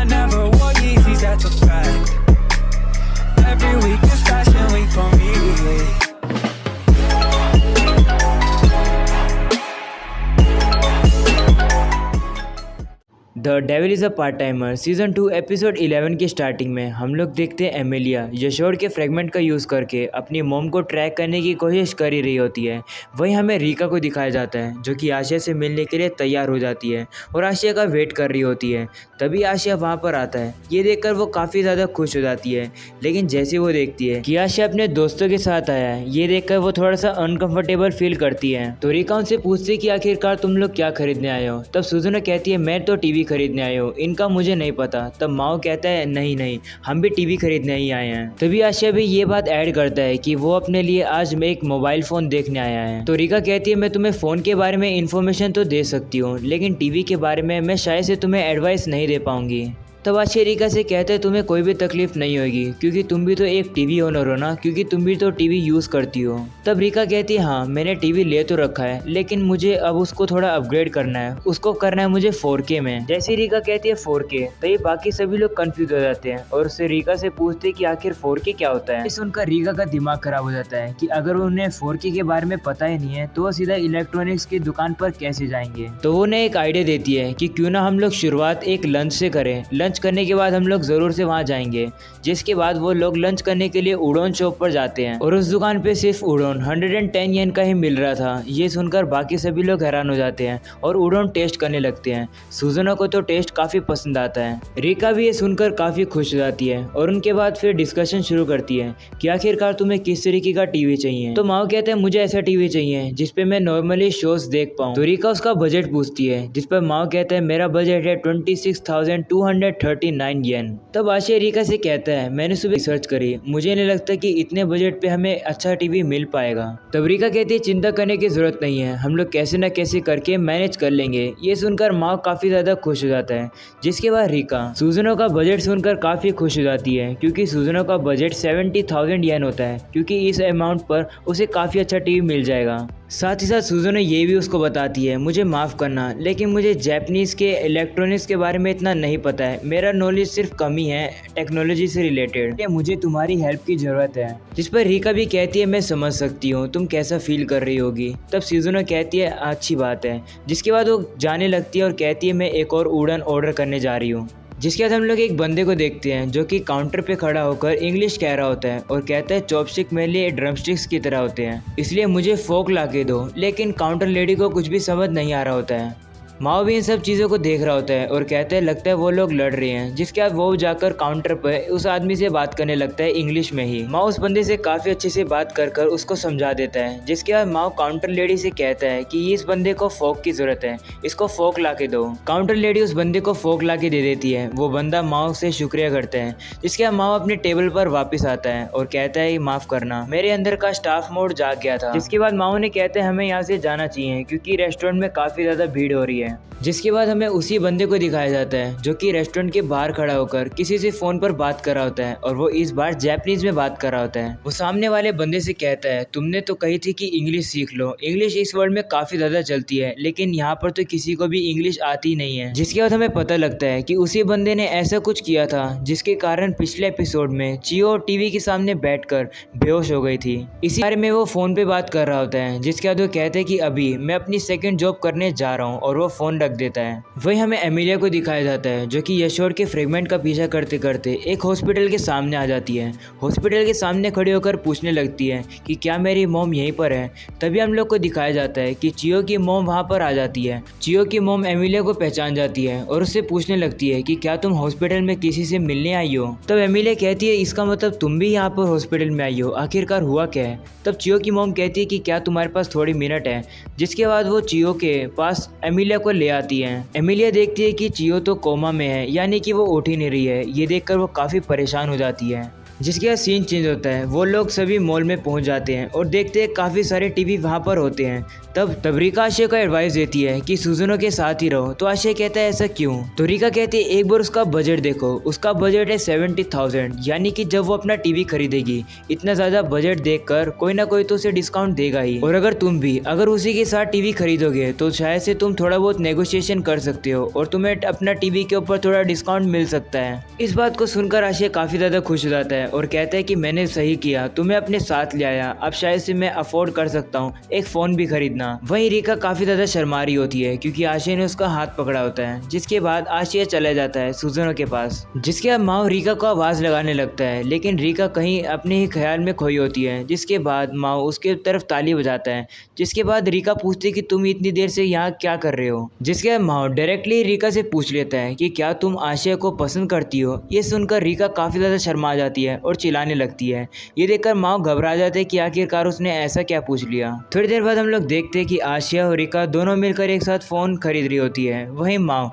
I never wore Yeezys, that's a fact. Every week is Fashion Week for me. The devil is a part timer season 2 episode 11 की starting में हम लोग देखते हैं Emilia Yashor के fragment का use करके अपनी मॉम को ट्रैक करने की कोशिश कर ही रही होती है। वहीं हमें रीका को दिखाया जाता है जो कि आशिया से मिलने के लिए तैयार हो जाती है और आशिया का वेट कर रही होती है। तभी आशिया वहाँ पर आता है। ये देखकर वो काफ़ी ज़्यादा खुश हो जाती है, लेकिन जैसे वो देखती है कि आशिया अपने दोस्तों के साथ आया है, ये देखकर वो थोड़ा सा अनकंफर्टेबल फील करती है। तो रीका उनसे पूछती है कि आखिरकार तुम लोग क्या खरीदने आए हो। तब सुजुनो कहती है मैं तो टीवी खरीदने आए हो, इनका मुझे नहीं पता। तब माओ कहता है नहीं नहीं, हम भी टीवी खरीदने ही आए हैं। तभी आशिया भी ये बात ऐड करता है कि वो अपने लिए आज में एक मोबाइल फ़ोन देखने आया है। तो रीका कहती है मैं तुम्हें फ़ोन के बारे में इन्फॉर्मेशन तो दे सकती हूँ, लेकिन टीवी के बारे में मैं शायद से तुम्हें एडवाइस नहीं दे पाऊंगी। तब आशिया रीका से कहते हैं तुम्हें कोई भी तकलीफ नहीं होगी क्योंकि तुम भी तो एक टीवी ओनर हो ना, क्योंकि तुम भी तो टीवी यूज़ करती हो। तब रीका कहती है हाँ मैंने टीवी ले तो रखा है, लेकिन मुझे अब उसको थोड़ा अपग्रेड करना है, उसको करना है मुझे 4K में। जैसे रीका कहती है 4K, तो ये बाकी सभी लोग कंफ्यूज हो जाते हैं और उससे रीका से पूछते हैं कि आखिर 4K क्या होता है। सुनकर रीका का दिमाग खराब हो जाता है कि अगर उन्हें 4K के बारे में पता ही नहीं है तो वो सीधा इलेक्ट्रॉनिक्स की दुकान पर कैसे जाएंगे। तो वो उन्हें एक आइडिया देती है कि क्यों ना हम लोग शुरुआत एक लंच से करें, लंच करने के बाद हम लोग जरूर से वहां जाएंगे। जिसके बाद वो लोग लंच करने के लिए उडोन शॉप पर जाते हैं और उस दुकान पे सिर्फ उडोन 110 येन का ही मिल रहा था। ये सुनकर बाकी सभी लोग हैरान हो जाते हैं और उडोन टेस्ट करने लगते हैं। सुजुनो को तो टेस्ट काफी पसंद आता है। रीका भी ये सुनकर काफी खुश हो जाती है और उनके बाद फिर डिस्कशन शुरू करती है कि आखिरकार तुम्हें किस तरीके का टीवी चाहिए। तो माओ कहते हैं मुझे ऐसा टीवी चाहिए जिसपे मैं नॉर्मली शोज देख पाऊँ। तो रीका उसका बजट पूछती है, जिस पर माओ कहते हैं मेरा बजट है 26,239 येन। तब आशिया रीका से कहता है मैंने सुबह रिसर्च करी, मुझे नहीं लगता कि इतने बजट पे हमें अच्छा टीवी मिल पाएगा। तब रीका कहती है चिंता करने की जरूरत नहीं है, हम लोग कैसे ना कैसे करके मैनेज कर लेंगे। ये सुनकर माओ काफी ज्यादा खुश हो जाता है। जिसके बाद रीका सुजुनो का बजट सुनकर काफी खुश हो जाती है क्योंकि सुजुनो का बजट 70,000 येन होता है, क्योंकि इस अमाउंट पर उसे काफी अच्छा टीवी मिल जाएगा। साथ ही साथ सुजुनो ये भी उसको बताती है मुझे माफ़ करना, लेकिन मुझे जापानीज़ के इलेक्ट्रॉनिक्स के बारे में इतना नहीं पता है, मेरा नॉलेज सिर्फ कम ही है टेक्नोलॉजी से रिलेटेड, मुझे तुम्हारी हेल्प की ज़रूरत है। जिस पर रीका भी कहती है मैं समझ सकती हूँ तुम कैसा फील कर रही होगी। तब सुजुनो कहती है अच्छी बात है। जिसके बाद वो जाने लगती है और कहती है मैं एक और उड़न ऑर्डर करने जा रही हूँ। जिसके बाद हम लोग एक बंदे को देखते हैं जो कि काउंटर पे खड़ा होकर इंग्लिश कह रहा होता है और कहता है चॉपस्टिक मेरे लिए ड्रमस्टिक्स की तरह होते हैं, इसलिए मुझे फोक ला के दो। लेकिन काउंटर लेडी को कुछ भी समझ नहीं आ रहा होता है। माओ भी इन सब चीज़ों को देख रहा होता है और कहते हैं लगता है वो लोग लड़ रहे हैं। जिसके बाद वो जाकर काउंटर पर उस आदमी से बात करने लगता है इंग्लिश में ही। माओ उस बंदे से काफ़ी अच्छे से बात कर उसको समझा देता है। जिसके बाद माओ काउंटर लेडी से कहता है कि इस बंदे को फोक की ज़रूरत है, इसको फोक ला के दो। काउंटर लेडी उस बंदे को फोक ला के दे देती है। वो बंदा माओ से शुक्रिया करता है। जिसके बाद माओ अपने टेबल पर वापस आता है और कहता है माफ़ करना, मेरे अंदर का स्टाफ मोड जाग गया था। जिसके बाद माओ ने कहते हैं हमें यहाँ से जाना चाहिए क्योंकि रेस्टोरेंट में काफ़ी ज़्यादा भीड़ हो रही है। जिसके बाद हमें उसी बंदे को दिखाया जाता है जो कि रेस्टोरेंट के बाहर खड़ा होकर किसी से फोन पर बात कर रहा होता है और वो इस बार जापानीज में बात कर रहा होता है। वो सामने वाले बंदे से कहता है तुमने तो कही थी कि इंग्लिश सीख लो, इंग्लिश इस वर्ल्ड में काफी ज्यादा चलती है, लेकिन यहाँ पर तो किसी को भी इंग्लिश आती नहीं है। जिसके बाद हमें पता लगता है कि उसी बंदे ने ऐसा कुछ किया था जिसके कारण पिछले एपिसोड में चियो टीवी के सामने बैठकर बेहोश हो गई थी। इसी बारे में वो फोन पे बात कर रहा होता है। जिसके बाद वो कहते हैं कि अभी मैं अपनी सेकंड जॉब करने जा रहा हूँ और वो फोन रख देता है। वही हमें एमिलिया को दिखाया जाता है जो कि यशोर के फ्रेगमेंट का पीछा करते करते एक हॉस्पिटल के सामने आ जाती है। हॉस्पिटल के सामने खड़े होकर पूछने लगती है कि क्या मेरी मॉम यहीं पर है। तभी हम लोग को दिखाया जाता है कि चियो की मॉम वहाँ पर आ जाती है। चियो की मॉम एमिलिया को पहचान जाती है और उससे पूछने लगती है कि क्या तुम हॉस्पिटल में किसी से मिलने आई हो। तब एमिलिया कहती है इसका मतलब तुम भी यहाँ पर हॉस्पिटल में आई हो, आखिरकार हुआ क्या है। तब चियो की मॉम कहती है कि क्या तुम्हारे पास थोड़ी मिनट है। जिसके बाद वो चियो के पास एमिलिया को ले आती है। एमिलिया देखती है कि चियो तो कोमा में है, यानी कि वो उठ ही नहीं रही है। ये देखकर वो काफ़ी परेशान हो जाती है। जिसके बाद सीन चेंज होता है। वो लोग सभी मॉल में पहुंच जाते हैं और देखते हैं काफ़ी सारे टीवी वहां पर होते हैं। तब रिका आशिया को एडवाइस देती है कि सुजुनो के साथ ही रहो। तो आशिया कहता है ऐसा क्यों? तो रिका कहती है एक बार उसका बजट देखो, उसका बजट है 70,000, यानी कि जब वो अपना टीवी खरीदेगी इतना ज़्यादा बजट देखकर कोई ना कोई तो उसे डिस्काउंट देगा ही। और अगर तुम भी अगर उसी के साथ टीवी खरीदोगे तो शायद से तुम थोड़ा बहुत नेगोशिएशन कर सकते हो और तुम्हें अपना टीवी के ऊपर थोड़ा डिस्काउंट मिल सकता है। इस बात को सुनकर आशिया काफ़ी ज़्यादा खुश हो जाता है और कहता है कि मैंने सही किया, तुम्हें अपने साथ ले आया, अब शायद से मैं अफोर्ड कर सकता हूँ एक फ़ोन भी खरीदना। वहीं रिका काफ़ी ज़्यादा शर्मा रही होती है क्योंकि आशिया ने उसका हाथ पकड़ा होता है। जिसके बाद आशिया चला जाता है सुजुनो के पास। जिसके बाद माओ रिका को आवाज़ लगाने लगता है, लेकिन रिका कहीं अपने ही ख्याल में खोई होती है। जिसके बाद माओ उसके तरफ ताली बजाता है। जिसके बाद रिका पूछती है कि तुम इतनी देर से यहाँ क्या कर रहे हो? जिसके बाद माओ डायरेक्टली रिका से पूछ लेता है कि क्या तुम आशिया को पसंद करती हो? ये सुनकर रिका काफ़ी ज़्यादा शर्मा जाती है और चिल्लाने लगती है। ये देखकर माओ घबरा जाते हैं कि आखिरकार उसने ऐसा क्या पूछ लिया। थोड़ी देर बाद हम लोग देखते हैं कि आशिया और रिका दोनों मिलकर एक साथ फ़ोन खरीद रही होती है। वहीं माओ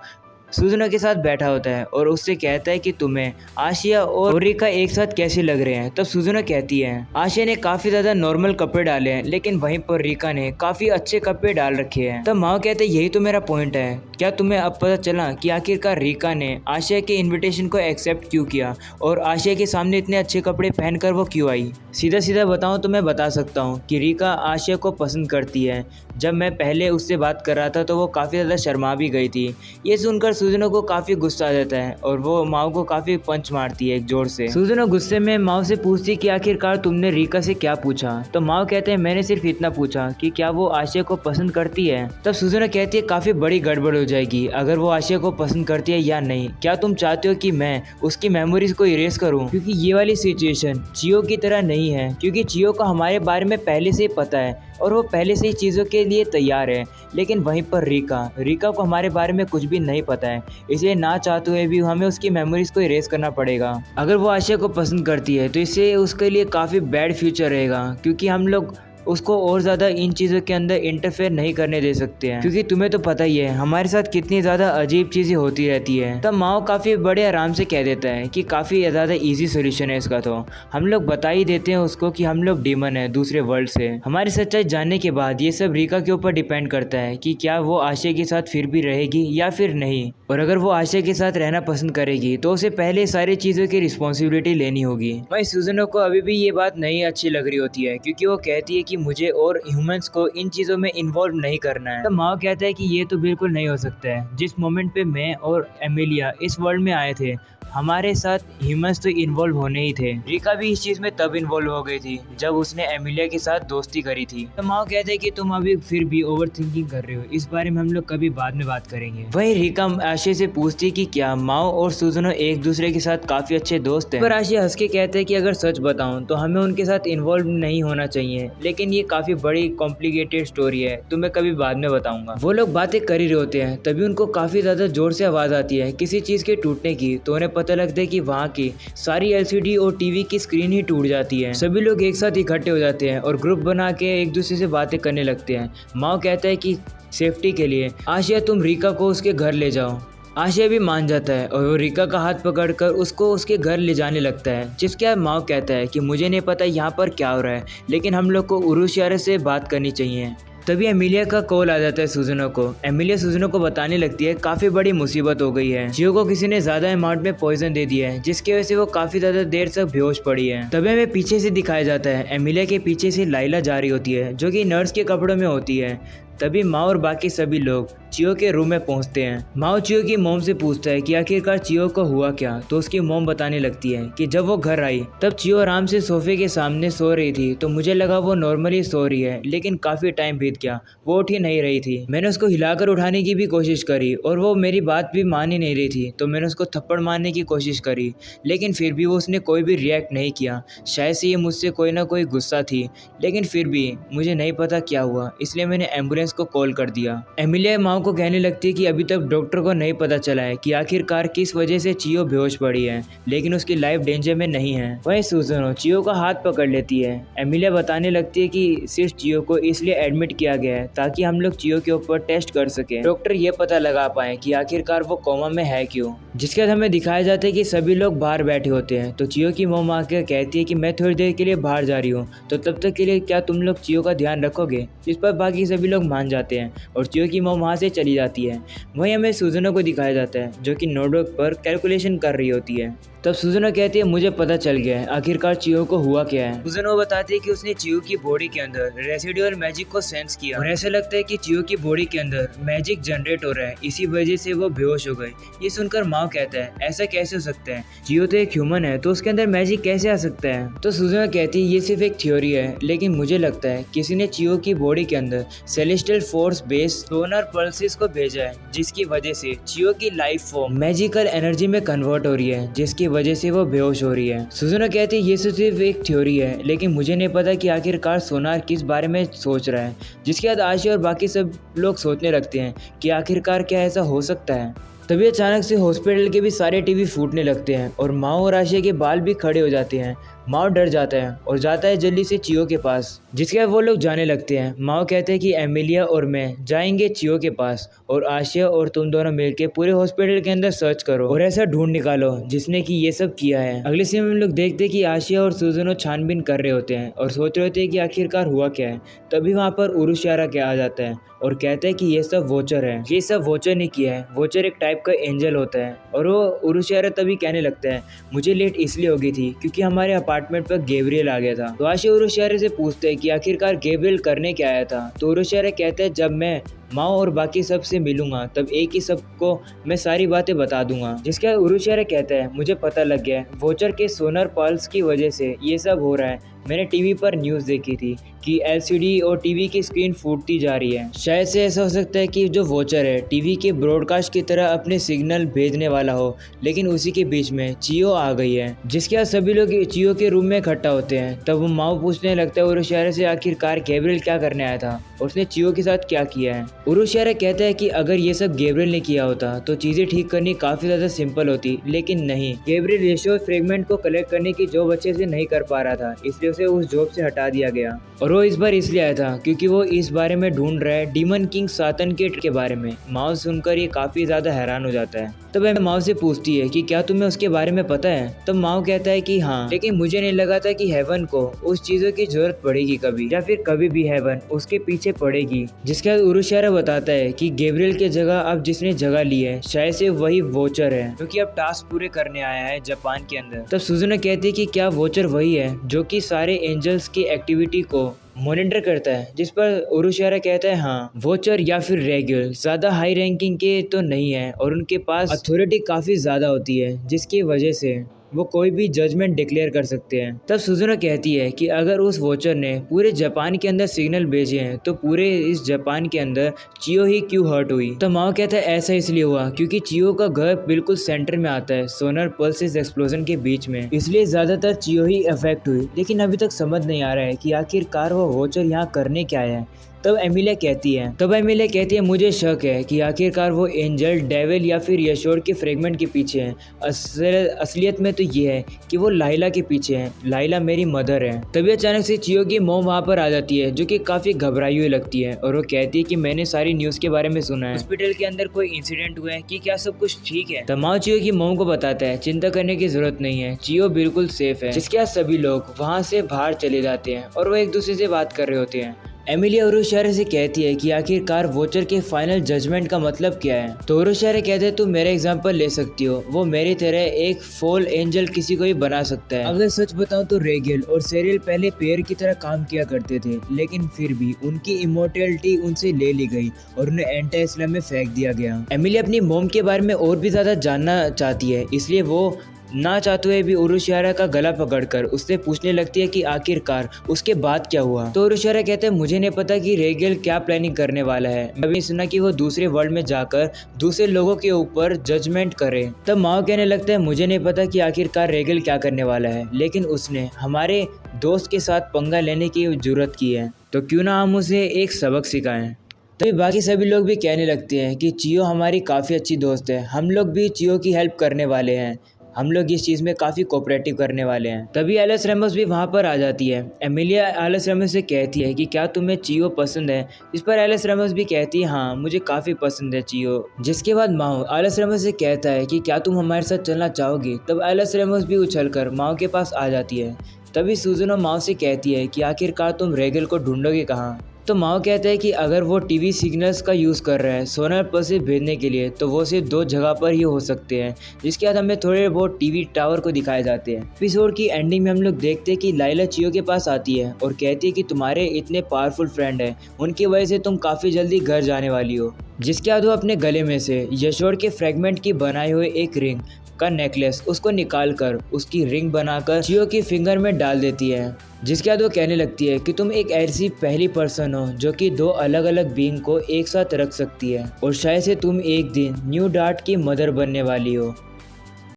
सुजुनो के साथ बैठा होता है और उससे कहता है कि तुम्हें आशिया और रिका एक साथ कैसे लग रहे हैं? तब सुजुनो कहती है आशिया ने काफ़ी ज़्यादा नॉर्मल कपड़े डाले हैं, लेकिन वहीं पर रिका ने काफ़ी अच्छे कपड़े डाल रखे हैं। तब माओ कहते हैं यही तो मेरा पॉइंट है, क्या तुम्हें अब पता चला कि आखिरकार रिका ने आशिया के इन्विटेशन को एक्सेप्ट क्यों किया और आशिया के सामने इतने अच्छे कपड़े पहनकर वो क्यों आई? सीधा सीधा बताऊं तो मैं बता सकता हूं कि रिका आशिया को पसंद करती है। जब मैं पहले उससे बात कर रहा था तो वो काफ़ी ज़्यादा शर्मा भी गई थी। ये सुनकर सुजुनो को काफ़ी गुस्सा आ जाता है और वो माओ को काफ़ी पंच मारती है एक जोर से। सुजुनो गुस्से में माओ से पूछती कि आखिरकार तुमने रिका से क्या पूछा? तो माओ कहते हैं मैंने सिर्फ इतना पूछा कि क्या वो आशिया को पसंद करती है। तब सुजुनो कहती है काफ़ी बड़ी गड़बड़ हो जाएगी अगर वो आशिया को पसंद करती है या नहीं। क्या तुम चाहते हो कि मैं उसकी मेमोरीज को इरेज करूं? क्योंकि ये वाली सिचुएशन चियो की तरह नहीं है, क्योंकि चियो को हमारे बारे में पहले से ही पता है और वो पहले से ही चीज़ों के लिए तैयार है। लेकिन वहीं पर रिका को हमारे बारे में कुछ भी नहीं पता है, इसलिए ना चाहते हुए भी हमें उसकी मेमोरीज को इरेज करना पड़ेगा। अगर वो आशिया को पसंद करती है तो इससे उसके लिए काफ़ी बैड फ्यूचर रहेगा, क्योंकि हम लोग उसको और ज़्यादा इन चीज़ों के अंदर इंटरफेयर नहीं करने दे सकते हैं, क्योंकि तुम्हें तो पता ही है हमारे साथ कितनी ज़्यादा अजीब चीज़ें होती रहती है। तब माओ काफ़ी बड़े आराम से कह देता है कि काफ़ी ज़्यादा इजी सोल्यूशन है इसका, तो हम लोग बता ही देते हैं उसको कि हम लोग डीमन है दूसरे वर्ल्ड से। हमारी सच्चाई जानने के बाद ये सब रिका के ऊपर डिपेंड करता है कि क्या वो आशिया के साथ फिर भी रहेगी या फिर नहीं। और अगर वो आशिया के साथ रहना पसंद करेगी तो उसे पहले सारी चीज़ों की रिस्पॉन्सिबिलिटी लेनी होगी। वहीं सुजुनो को अभी भी ये बात नहीं अच्छी लग रही होती है, क्योंकि वो कहती है कि मुझे और ह्यूमंस को इन चीज़ों में इन्वॉल्व नहीं करना है। तो माओ कहता है कि ये तो बिल्कुल नहीं हो सकता है। जिस मोमेंट पे मैं और एमिलिया इस वर्ल्ड में आए थे हमारे साथ ह्यूमंस तो इन्वॉल्व होने ही थे। रिका भी इस चीज़ में तब इन्वॉल्व हो गई थी जब उसने एमिलिया के साथ दोस्ती करी थी। तो माओ कहते हैं कि तुम अभी फिर भी ओवर थिंकिंग कर रहे हो, इस बारे में हम लोग कभी बाद में बात करेंगे। वहीं रिका आशिया से पूछती कि क्या माओ और सुजुनो एक दूसरे के साथ काफ़ी अच्छे दोस्त हैं। पर आशिया हंस के कहते हैं कि अगर सच बताऊं तो हमें उनके साथ इन्वॉल्व नहीं होना चाहिए, लेकिन ये काफ़ी बड़ी कॉम्प्लिकेटेड स्टोरी है, तो मैं कभी बाद में बताऊंगा। वो लोग बातें कर ही रहे होते हैं, तभी उनको काफ़ी ज़्यादा जोर से आवाज़ आती है किसी चीज़ के टूटने की। तो उन्हें पता लगता है कि वहाँ की सारी एलसीडी और टीवी की स्क्रीन ही टूट जाती है। सभी लोग एक साथ इकट्ठे हो जाते हैं और ग्रुप बना के एक दूसरे से बातें करने लगते हैं। माओ कहता है कि सेफ्टी के लिए आशिया तुम रिका को उसके घर ले जाओ। आशिया भी मान जाता है और वो रिका का हाथ पकड़कर उसको उसके घर ले जाने लगता है। जिसके बाद माओ कहता है कि मुझे नहीं पता यहाँ पर क्या हो रहा है, लेकिन हम लोग को उरुशियारे से बात करनी चाहिए। तभी एमिलिया का कॉल आ जाता है सुजुनो को। एमिलिया सुजुनो को बताने लगती है काफ़ी बड़ी मुसीबत हो गई है, चियो को किसी ने ज़्यादा अमाउंट में पॉइजन दे दिया है, जिसकी वजह से वो काफ़ी ज़्यादा देर तक बेहोश पड़ी है। तभी हमें पीछे से दिखाया जाता है एमिलिया के पीछे से लाइला जा रही होती है, जो कि नर्स के कपड़ों में होती है। तभी माओ और बाकी सभी लोग चियो के रूम में पहुंचते हैं। माओ चियो की मोम से पूछता है कि आखिरकार चियो को हुआ क्या। तो उसकी मोम बताने लगती है कि जब वो घर आई तब चियो आराम से सोफे के सामने सो रही थी, तो मुझे लगा वो नॉर्मली सो रही है, लेकिन काफ़ी टाइम बीत गया, वो उठ ही नहीं रही थी। मैंने उसको हिलाकर उठाने की भी कोशिश करी और वो मेरी बात भी मान ही नहीं रही थी, तो मैंने उसको थप्पड़ मारने की कोशिश करी, लेकिन फिर भी वो उसने कोई भी रिएक्ट नहीं किया। शायद से ये मुझसे कोई ना कोई गुस्सा थी, लेकिन फिर भी मुझे नहीं पता क्या हुआ, इसलिए मैंने एम्बुलेंस एम्बुलेंस को कॉल कर दिया। एमिलिया माओ को कहने लगती है कि अभी तक डॉक्टर को नहीं पता चला है कि आखिरकार किस वजह से चियो बेहोश पड़ी है, लेकिन उसकी लाइफ डेंजर में नहीं है। वहीं सुजुनो चियो का हाथ पकड़ लेती है। एमिलिया बताने लगती है कि सिर्फ चियो को इसलिए एडमिट किया गया है ताकि हम लोग चियो के ऊपर टेस्ट कर सके, डॉक्टर ये पता लगा पाए कि आखिरकार वो कोमा में है क्यों। जिसके बाद हमें दिखाया जाता है कि सभी लोग बाहर बैठे होते हैं। तो चियो की मॉम आकर कहती है कि मैं थोड़ी देर के लिए बाहर जा रही हूँ, तो तब तक के लिए क्या तुम लोग चियो का ध्यान रखोगे। इस पर बाकी सभी लोग मान जाते हैं और चियो की मॉम वहाँ से चली जाती है। वहीं हमें सुजुनो को दिखाया जाता है जो कि नोटबुक पर कैलकुलेशन कर रही होती है। तब सुजुनो कहती है मुझे पता चल गया है आखिरकार चियो को हुआ क्या है। सुजुनो बताती है कि उसने चियो की बॉडी के अंदर रेसिडुअल मैजिक को सेंस किया और ऐसा लगता है कि चियो की बॉडी के अंदर मैजिक जनरेट हो रहा है, इसी वजह से वो बेहोश हो गए। ये सुनकर माओ कहता है ऐसा कैसे हो सकता है, चियो तो एक ह्यूमन है तो उसके अंदर मैजिक कैसे आ सकता है। तो सुजुनो कहती है ये सिर्फ एक थ्योरी है, लेकिन मुझे लगता है किसी ने चियो की बॉडी के अंदर सेलेस्टियल फोर्स बेस्ड सोनर पल्सेस को भेजा है, जिसकी वजह से चियो की लाइफ फॉर्म मैजिकल एनर्जी में कन्वर्ट हो रही है, जिसकी वजह से वो बेहोश हो रही है। सुजुनो कहती है ये सिर्फ एक थ्योरी है, लेकिन मुझे नहीं पता कि आखिरकार सोनार किस बारे में सोच रहा है। जिसके बाद आशी और बाकी सब लोग सोचने लगते हैं कि आखिरकार क्या ऐसा हो सकता है। तभी अचानक से हॉस्पिटल के भी सारे टीवी फूटने लगते हैं और माओ और आशिया के बाल भी खड़े हो जाते हैं। माओ डर जाता है और जाता है जल्दी से चियो के पास, जिसके बाद वो लोग जाने लगते हैं। माओ कहते हैं कि एमिलिया और मैं जाएंगे चियो के पास और आशिया और तुम दोनों मिलकर पूरे हॉस्पिटल के अंदर सर्च करो और ऐसा ढूंढ निकालो जिसने कि ये सब किया है। अगले सीन में हम लोग देखते हैं कि आशिया और सुजुनो छानबीन कर रहे होते हैं और सोच रहे होते हैं कि आखिरकार हुआ क्या है। तभी वहाँ पर उरुशियारा क्या आ जाता है और कहता है कि ये सब वोचर है। ये सब वोचर ने किया है, वोचर एक टाइप का एंजल होता है। और वो उरुशियारा तभी कहने लगता है मुझे लेट इसलिए हो गई थी क्योंकि हमारे अपार्टमेंट पर गैब्रियल आ गया था। तो आशी उरुशियारा से पूछते हैं कि आखिरकार गैब्रियल करने क्या आया था। तो उरुशियारा कहता है जब मैं माओ और बाकी सब से मिलूंगा तब एक ही सबको मैं सारी बातें बता दूंगा। जिसके बाद उरुशियारा कहता है मुझे पता लग गया है, वोचर के सोनर पल्स की वजह से ये सब हो रहा है। मैंने टीवी पर न्यूज़ देखी थी कि एलसीडी और टीवी की स्क्रीन फूटती जा रही है। शायद से ऐसा हो सकता है कि जो वोचर है टीवी के ब्रॉडकास्ट की तरह अपने सिग्नल भेजने वाला हो, लेकिन उसी के बीच में चियो आ गई है। जिसके बाद सभी लोग चियो के रूम में इकट्ठा होते हैं। तब वो माओ पूछने लगता है उरुशियारा से आखिरकार गैब्रियल क्या करने आया था और उसने चियो के साथ क्या किया है। उरुशियारा कहता है कि अगर ये सब गैब्रियल ने किया होता तो चीज़ें ठीक करनी काफ़ी ज़्यादा सिंपल होती, लेकिन नहीं। गैब्रियल रेशो फ्रेगमेंट को कलेक्ट करने की जॉब अच्छे से नहीं कर पा रहा था, इसलिए उसे उस जॉब से हटा दिया गया। और वो इस बार इसलिए आया था क्योंकि वो इस बारे में ढूंढ रहा है डीमन किंग सातन के बारे में। माओ सुनकर ये काफ़ी ज़्यादा हैरान हो जाता है। तब वह माओ से पूछती है कि क्या तुम्हें उसके बारे में पता है। तब माओ कहता है कि हाँ, लेकिन मुझे नहीं लगा था कि हेवन को उस चीज़ों की जरूरत पड़ेगी कभी, या फिर कभी भी हेवन उसके पीछे पड़ेगी। जिसके बाद उरुशियारा बताता है कि गैब्रियल की जगह अब जिसने जगह ली है शायद से वही वोचर है जो कि अब टास्क पूरे करने आया है जापान के अंदर। तब सुजुनो कहती है कि क्या वोचर वही है जो कि सारे एंजल्स की एक्टिविटी को मॉनिटर करता है। जिस पर उरुशियारा कहता है हाँ, वोचर या फिर रेगुलर ज़्यादा हाई रैंकिंग के तो नहीं है और उनके पास अथॉरिटी काफ़ी ज़्यादा होती है, जिसकी वजह से वो कोई भी जजमेंट डिक्लेयर कर सकते हैं। तब सुजुनो कहती है कि अगर उस वोचर ने पूरे जापान के अंदर सिग्नल भेजे हैं तो पूरे इस जापान के अंदर चियो ही क्यों हर्ट हुई। तो माओ कहता है ऐसा इसलिए हुआ क्योंकि चियो का घर बिल्कुल सेंटर में आता है सोनर पल्सेस एक्सप्लोजन के बीच में, इसलिए ज्यादातर चियो ही अफेक्ट हुई। लेकिन अभी तक समझ नहीं आ रहा है कि आखिरकार वो वोचर यहाँ करने क्या है। तब एमिलिया कहती है मुझे शक है कि आखिरकार वो एंजल, डेविल या फिर यशोर के फ्रेगमेंट के पीछे हैं। असलियत में तो ये है कि वो लाइला के पीछे हैं। लाइला मेरी मदर है। तभी अचानक से चियो की मॉम वहाँ पर आ जाती है जो कि काफ़ी घबराई हुई लगती है और वो कहती है कि मैंने सारी न्यूज़ के बारे में सुना है, हॉस्पिटल के अंदर कोई इंसिडेंट हुआ है कि क्या सब कुछ ठीक है। तमाम चियो की मॉम को बताता है चिंता करने की जरूरत नहीं है, चियो बिल्कुल सेफ है। जिसके बाद सभी लोग वहाँ से बाहर चले जाते हैं और वो एक दूसरे से बात कर रहे होते हैं। एमिलिया उरुशियारा से कहती है कि आखिरकार वोचर के फाइनल जजमेंट का मतलब क्या है। तो उरुशियारा कहते हैं तुम मेरा एग्जांपल ले सकती हो, वो मेरी तरह एक फॉल एंजल किसी को भी बना सकता है। अगर सच बताऊं तो रेगेल और सेरिल पहले पेयर की तरह काम किया करते थे, लेकिन फिर भी उनकी इमोर्टैलिटी उनसे ले ली गई और उन्हें एंटी इस्लाम में फेंक दिया गया। एमिलिया अपनी मॉम के बारे में और भी ज्यादा जानना चाहती है, इसलिए वो ना चाहते हुए भी उरुशियारा का गला पकड़कर उससे पूछने लगती है कि आखिरकार उसके बाद क्या हुआ। तो उरुशियारा कहते हैं मुझे नहीं पता कि रेगेल क्या प्लानिंग करने वाला है, मैंने सुना कि वो दूसरे वर्ल्ड में जाकर दूसरे लोगों के ऊपर जजमेंट करे। तब माओ कहने लगता है मुझे नहीं पता कि आखिरकार रेगेल क्या करने वाला है, लेकिन उसने हमारे दोस्त के साथ पंगा लेने की जरूरत की है, तो क्यों ना हम उसे एक सबक सिखाएं। तभी बाकी सभी लोग भी कहने लगते हैं कि चियो हमारी काफ़ी अच्छी दोस्त है, हम लोग भी चियो की हेल्प करने वाले हैं, हम लोग इस चीज़ में काफ़ी कोऑपरेटिव करने वाले हैं। तभी एलिस रेमोस भी वहाँ पर आ जाती है। एमिलिया एलिस रेमोस से कहती है कि क्या तुम्हें चियो पसंद है। इस पर एलिस रेमोस भी कहती है हाँ मुझे काफ़ी पसंद है चियो। जिसके बाद माओ एलिस रेमोस से कहता है कि क्या तुम हमारे साथ चलना चाहोगी। तब एलिस रेमोस भी उछलकर माओ के पास आ जाती है। तभी सुजुनो माओ से कहती है कि आखिरकार तुम रेगल को ढूंढोगे कहाँ। तो माओ कहता है कि अगर वो टीवी सिग्नल्स का यूज़ कर रहा है सोनर पर से भेजने के लिए तो वो सिर्फ 2 जगह पर ही हो सकते हैं। जिसके बाद हमें थोड़े बहुत टीवी टावर को दिखाए जाते हैं। एपिसोड की एंडिंग में हम लोग देखते हैं कि लाइला चियो के पास आती है और कहती है कि तुम्हारे इतने पावरफुल फ्रेंड हैं, उनकी वजह से तुम काफ़ी जल्दी घर जाने वाली हो। जिसके बाद वो अपने गले में से यशोर के फ्रेगमेंट की बनाई हुई एक रिंग का नेकलेस उसको निकालकर उसकी रिंग बनाकर चियो की फिंगर में डाल देती है। जिसके बाद वो कहने लगती है कि तुम एक ऐसी पहली पर्सन हो जो कि 2 अलग अलग बीइंग को एक साथ रख सकती है और शायद से तुम एक दिन न्यू डार्ट की मदर बनने वाली हो।